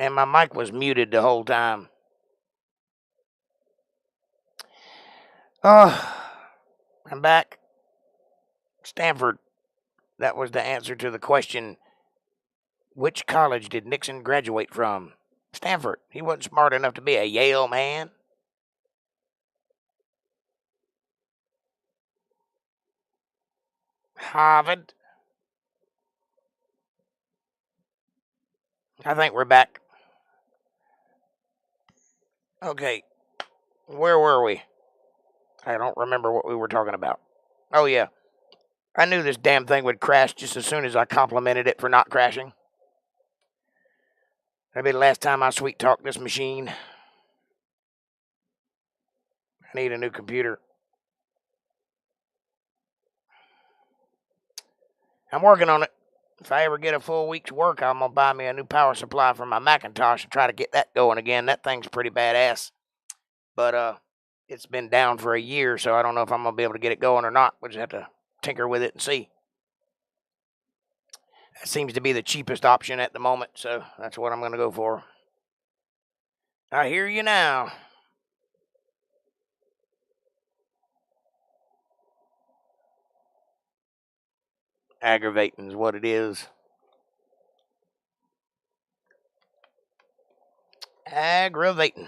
And my mic was muted the whole time. Oh, I'm back. Stanford. That was the answer to the question, which college did Nixon graduate from? Stanford. He wasn't smart enough to be a Yale man. Harvard. I think we're back. Okay, where were we? I don't remember what we were talking about. Oh, yeah. I knew this damn thing would crash just as soon as I complimented it for not crashing. That'll be the last time I sweet talk this machine. I need a new computer. I'm working on it. If I ever get a full week's work, I'm going to buy me a new power supply for my Macintosh and try to get that going again. That thing's pretty badass. But it's been down for a year, so I don't know if I'm going to be able to get it going or not. We'll just have to tinker with it and see. That seems to be the cheapest option at the moment, so that's what I'm going to go for. I hear you now. Aggravating is what it is. Aggravating.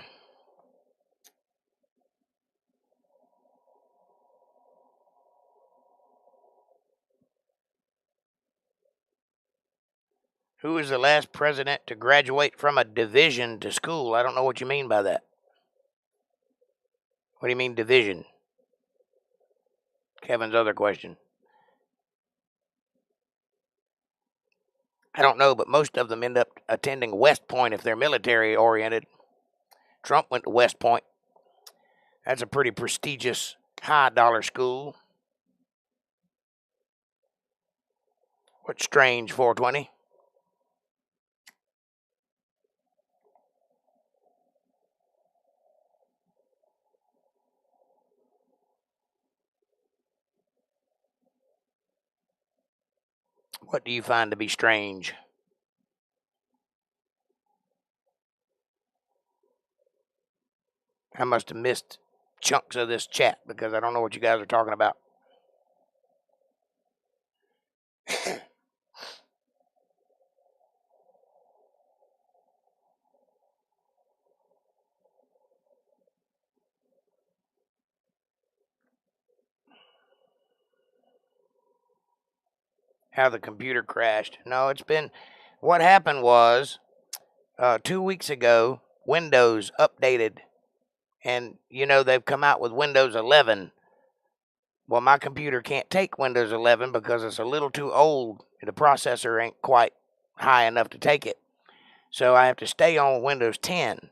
Who was the last president to graduate from a division to school? I don't know what you mean by that. What do you mean division? Kevin's other question. I don't know, but most of them end up attending West Point if they're military oriented. Trump went to West Point. That's a pretty prestigious, high dollar school. What's strange, 420? What do you find to be strange? I must have missed chunks of this chat because I don't know what you guys are talking about. How the computer crashed. No, it's been... What happened was, 2 weeks ago, Windows updated. And, they've come out with Windows 11. Well, my computer can't take Windows 11 because it's a little too old. The processor ain't quite high enough to take it. So I have to stay on Windows 10.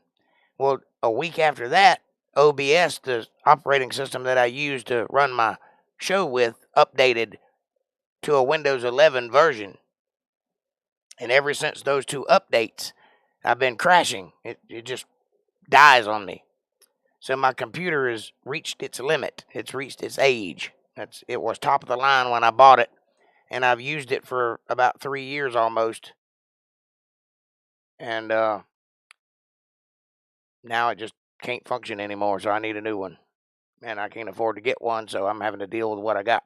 Well, a week after that, OBS, the operating system that I use to run my show with, updated to a Windows 11 version. And ever since those two updates, I've been crashing. It just dies on me. So my computer has reached its limit. It's reached its age. It was top of the line when I bought it, and I've used it for about 3 years almost. And now it just can't function anymore, so I need a new one. And I can't afford to get one, so I'm having to deal with what I got.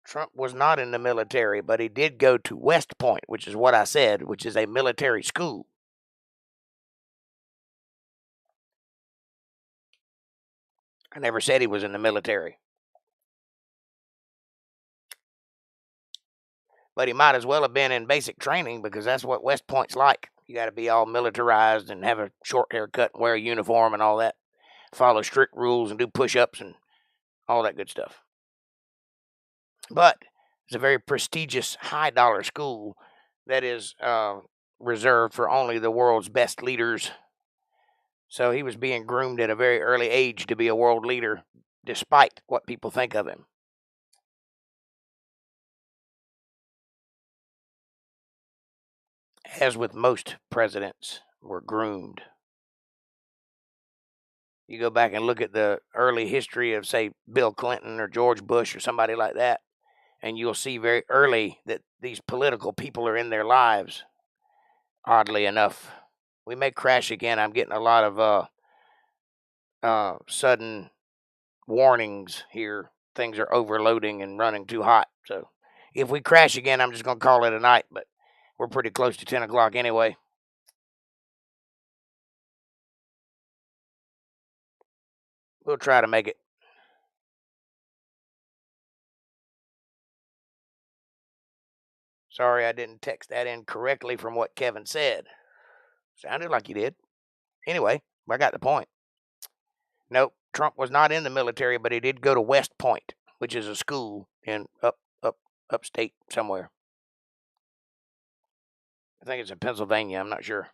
Trump was not in the military, but he did go to West Point, which is what I said, which is a military school. I never said he was in the military. But he might as well have been in basic training because that's what West Point's like. You got to be all militarized and have a short haircut and wear a uniform and all that. Follow strict rules and do push-ups and all that good stuff. But it's a very prestigious, high-dollar school that is reserved for only the world's best leaders. So he was being groomed at a very early age to be a world leader, despite what people think of him. As with most presidents, were groomed. You go back and look at the early history of, say, Bill Clinton or George Bush or somebody like that, and you'll see very early that these political people are in their lives, oddly enough. We may crash again. I'm getting a lot of sudden warnings here. Things are overloading and running too hot. So if we crash again, I'm just going to call it a night. But we're pretty close to 10 o'clock anyway. We'll try to make it. Sorry I didn't text that in correctly from what Kevin said. Sounded like he did. Anyway, I got the point. Nope, Trump was not in the military, but he did go to West Point, which is a school in upstate somewhere. I think it's in Pennsylvania. I'm not sure.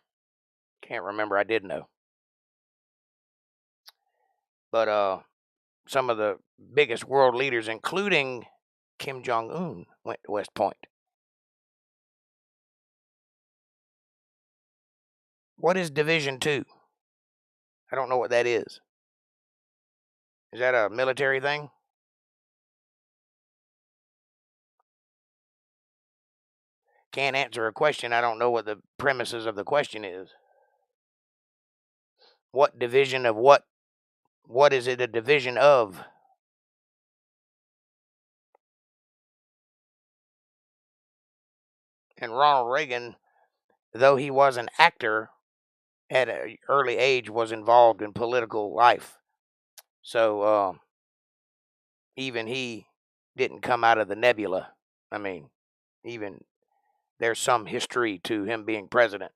Can't remember. I did know. But some of the biggest world leaders, including Kim Jong-un, went to West Point. What is Division 2? I don't know what that is. Is that a military thing? Can't answer a question. I don't know what the premises of the question is. What division of what? What is it a division of? And Ronald Reagan, though he was an actor at an early age, was involved in political life. So even he didn't come out of the nebula. I mean, even there's some history to him being president.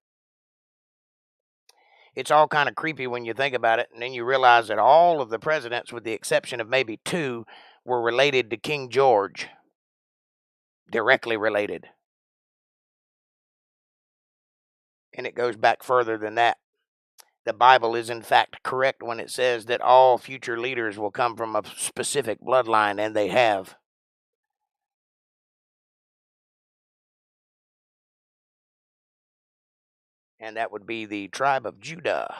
It's all kind of creepy when you think about it, and then you realize that all of the presidents, with the exception of maybe 2, were related to King George. Directly related. And it goes back further than that. The Bible is in fact correct when it says that all future leaders will come from a specific bloodline, and they have. And that would be the tribe of Judah.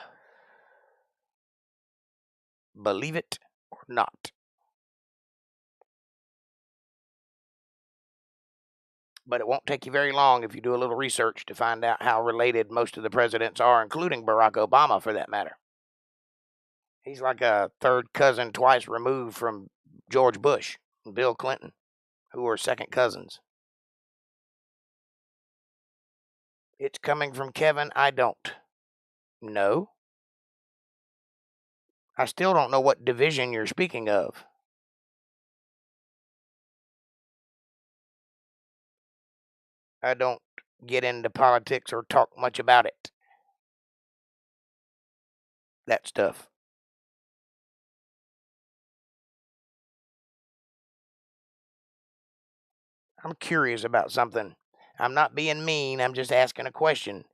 Believe it or not. But it won't take you very long if you do a little research to find out how related most of the presidents are, including Barack Obama for that matter. He's like a third cousin twice removed from George Bush and Bill Clinton, who are second cousins. It's coming from Kevin. I don't know. I still don't know what division you're speaking of. I don't get into politics or talk much about it. That stuff. I'm curious about something. I'm not being mean, I'm just asking a question.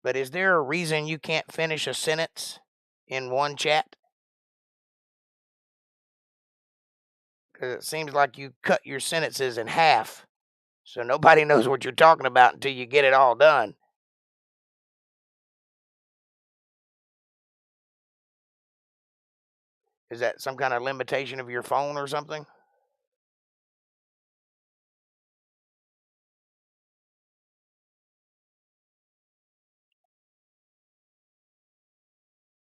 But is there a reason you can't finish a sentence in one chat? Because it seems like you cut your sentences in half, so nobody knows what you're talking about until you get it all done. Is that some kind of limitation of your phone or something?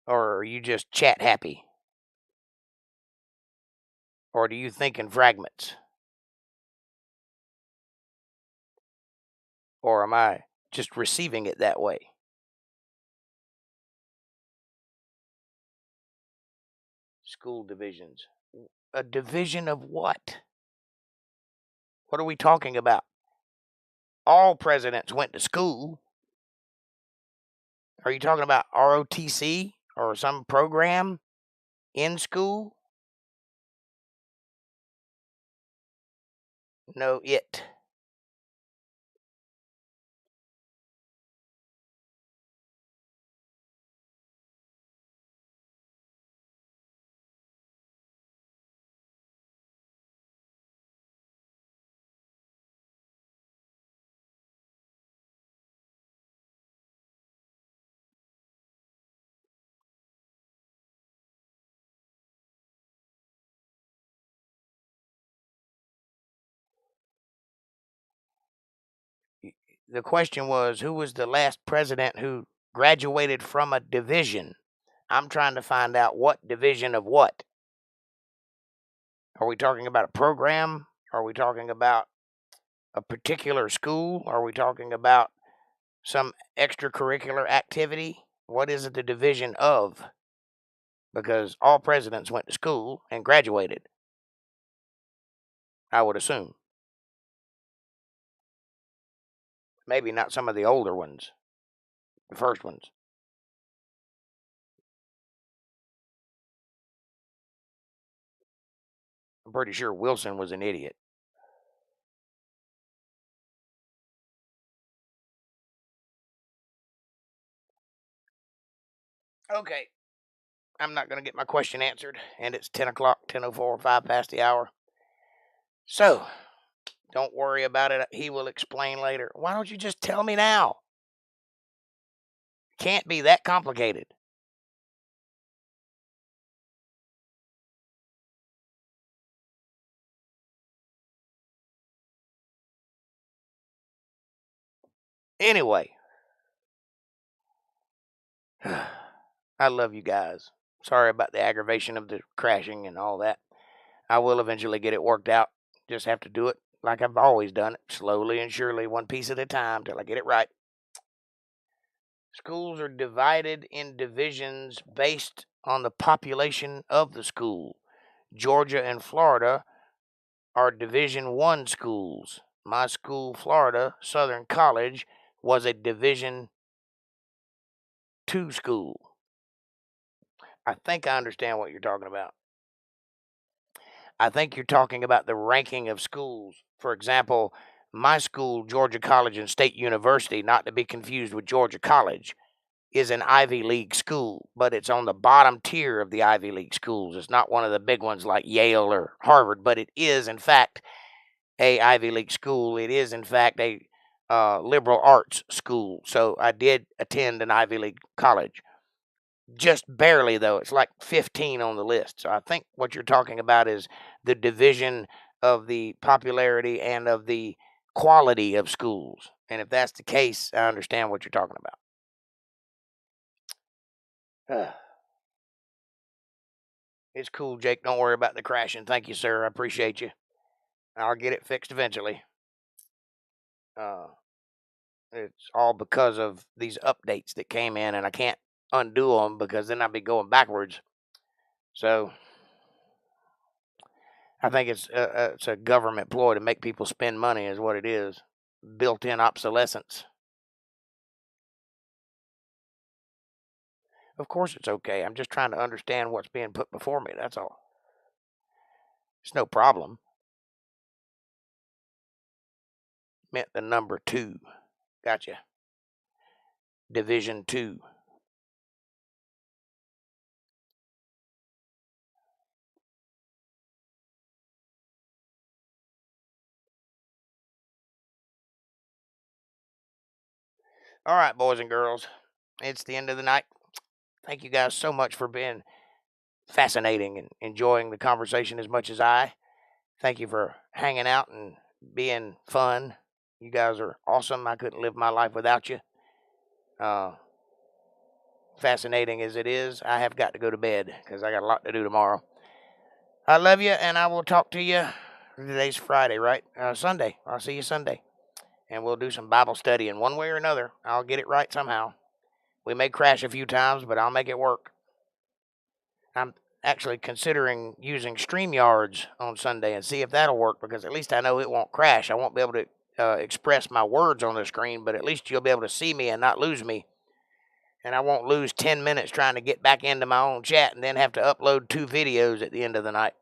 Or are you just chat happy? Or do you think in fragments? Or am I just receiving it that way? School divisions. A division of what? What are we talking about? All presidents went to school. Are you talking about ROTC or some program in school? No, it. the question was, who was the last president who graduated from a division? I'm trying to find out what division of what. Are we talking about a program? Are we talking about a particular school? Are we talking about some extracurricular activity? What is it the division of? Because all presidents went to school and graduated, I would assume. Maybe not some of the older ones, the first ones. I'm pretty sure Wilson was an idiot. Okay. I'm not going to get my question answered, and it's 10 o'clock, 10:04, 5 past the hour. So, don't worry about it. He will explain later. Why don't you just tell me now? Can't be that complicated. Anyway, I love you guys. Sorry about the aggravation of the crashing and all that. I will eventually get it worked out. Just have to do it like I've always done it, slowly and surely, one piece at a time till I get it right. Schools are divided in divisions based on the population of the school. Georgia and Florida are Division 1 schools. My school, Florida Southern College, was a Division 2 school. I think I understand what you're talking about. I think you're talking about the ranking of schools. For example, my school, Georgia College and State University, not to be confused with Georgia College, is an Ivy League school, but it's on the bottom tier of the Ivy League schools. It's not one of the big ones like Yale or Harvard, but it is, in fact, a Ivy League school. It is, in fact, a liberal arts school. So I did attend an Ivy League college. Just barely, though. It's like 15 on the list. So I think what you're talking about is the division of the popularity and of the quality of schools. And if that's the case, I understand what you're talking about. It's cool, Jake. Don't worry about the crashing. Thank you, sir. I appreciate you. I'll get it fixed eventually. It's all because of these updates that came in, and I can't undo them because then I'd be going backwards. So I think it's a government ploy to make people spend money, is what it is. Built-in obsolescence. Of course, it's okay. I'm just trying to understand what's being put before me. That's all. It's no problem. Meant the number 2. Gotcha. Division 2. All right, boys and girls. It's the end of the night. Thank you guys so much for being fascinating and enjoying the conversation as much as I. Thank you for hanging out and being fun. You guys are awesome. I couldn't live my life without you. Fascinating as it is, I have got to go to bed because I got a lot to do tomorrow. I love you, and I will talk to you. Today's Friday, right? Sunday. I'll see you Sunday. And we'll do some Bible study in one way or another. I'll get it right somehow. We may crash a few times, but I'll make it work. I'm actually considering using StreamYards on Sunday and see if that'll work, because at least I know it won't crash. I won't be able to express my words on the screen, but at least you'll be able to see me and not lose me. And I won't lose 10 minutes trying to get back into my own chat and then have to upload 2 videos at the end of the night.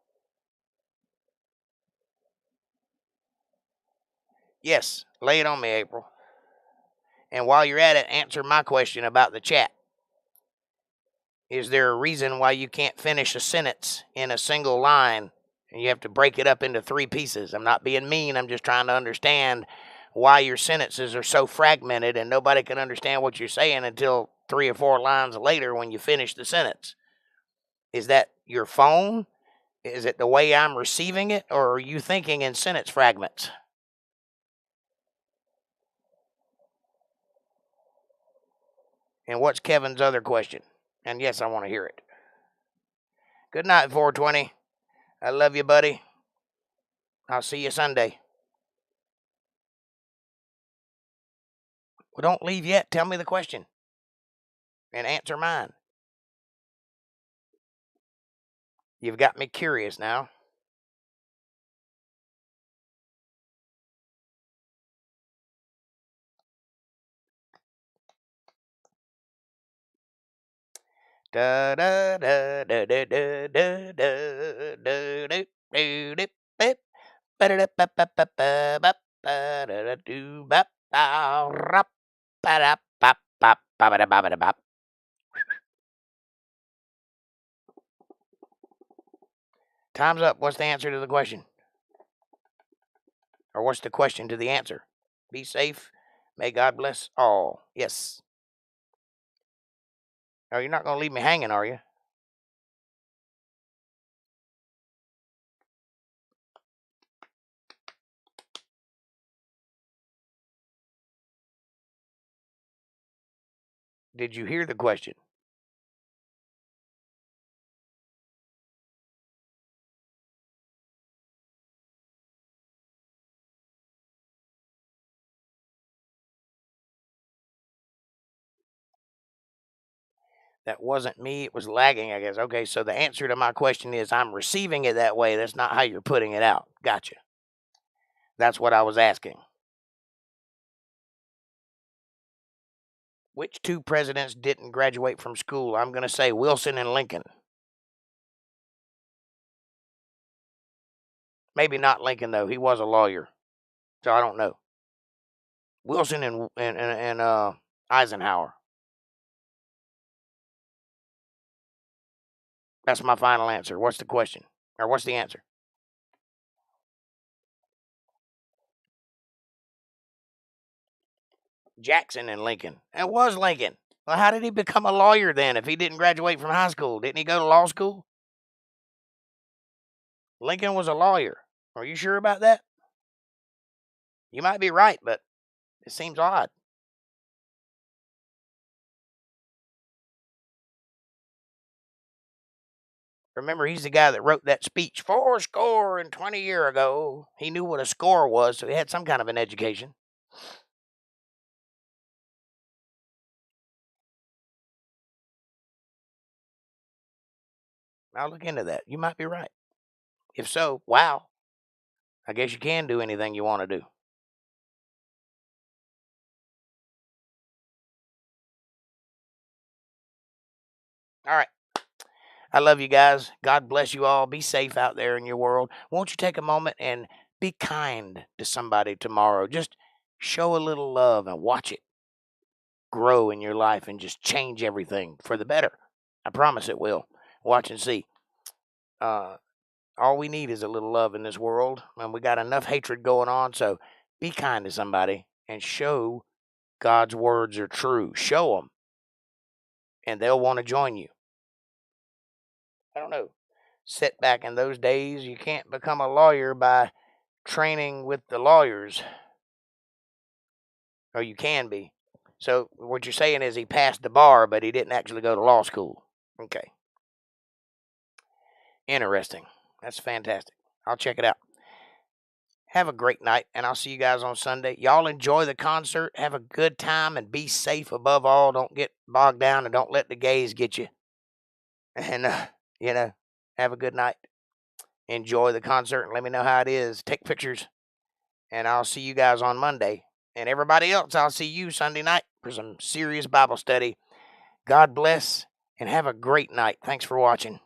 Yes, lay it on me, April. And while you're at it, answer my question about the chat. Is there a reason why you can't finish a sentence in a single line and you have to break it up into 3 pieces? I'm not being mean. I'm just trying to understand why your sentences are so fragmented and nobody can understand what you're saying until 3 or 4 lines later when you finish the sentence. Is that your phone? Is it the way I'm receiving it? Or are you thinking in sentence fragments? And what's Kevin's other question? And yes, I want to hear it. Good night, 420. I love you, buddy. I'll see you Sunday. Well, don't leave yet. Tell me the question and answer mine. You've got me curious now. Da da da da da da da da da da do do bip ba da ba ba ba ba ba ba da da do ba ba rap ba da ba ba ba ba da ba ba da ba. Time's up. What's the answer to the question? Or what's the question to the answer? Be safe. May God bless all. Yes. Oh, you're not going to leave me hanging, are you? Did you hear the question? That wasn't me. It was lagging, I guess. Okay, so the answer to my question is I'm receiving it that way. That's not how you're putting it out. Gotcha. That's what I was asking. Which two presidents didn't graduate from school? I'm going to say Wilson and Lincoln. Maybe not Lincoln, though. He was a lawyer. So I don't know. Wilson and Eisenhower. That's my final answer. What's the question? Or what's the answer? Jackson and Lincoln. It was Lincoln. Well, how did he become a lawyer then if he didn't graduate from high school? Didn't he go to law school? Lincoln was a lawyer. Are you sure about that? You might be right, but it seems odd. Remember, he's the guy that wrote that speech 20 years ago. He knew what a score was, so he had some kind of an education. I'll look into that. You might be right. If so, wow. I guess you can do anything you want to do. All right. I love you guys. God bless you all. Be safe out there in your world. Won't you take a moment and be kind to somebody tomorrow? Just show a little love and watch it grow in your life and just change everything for the better. I promise it will. Watch and see. All we need is a little love in this world, and we got enough hatred going on, so be kind to somebody and show God's words are true. Show them, and they'll want to join you. I don't know. Set back in those days, you can't become a lawyer by training with the lawyers, or you can be. So what you're saying is he passed the bar, but he didn't actually go to law school. Okay. Interesting. That's fantastic. I'll check it out. Have a great night, and I'll see you guys on Sunday. Y'all enjoy the concert. Have a good time, and be safe above all. Don't get bogged down, and don't let the gays get you. And, have a good night. Enjoy the concert, and let me know how it is. Take pictures, and I'll see you guys on Monday. And everybody else, I'll see you Sunday night for some serious Bible study. God bless, and have a great night. Thanks for watching.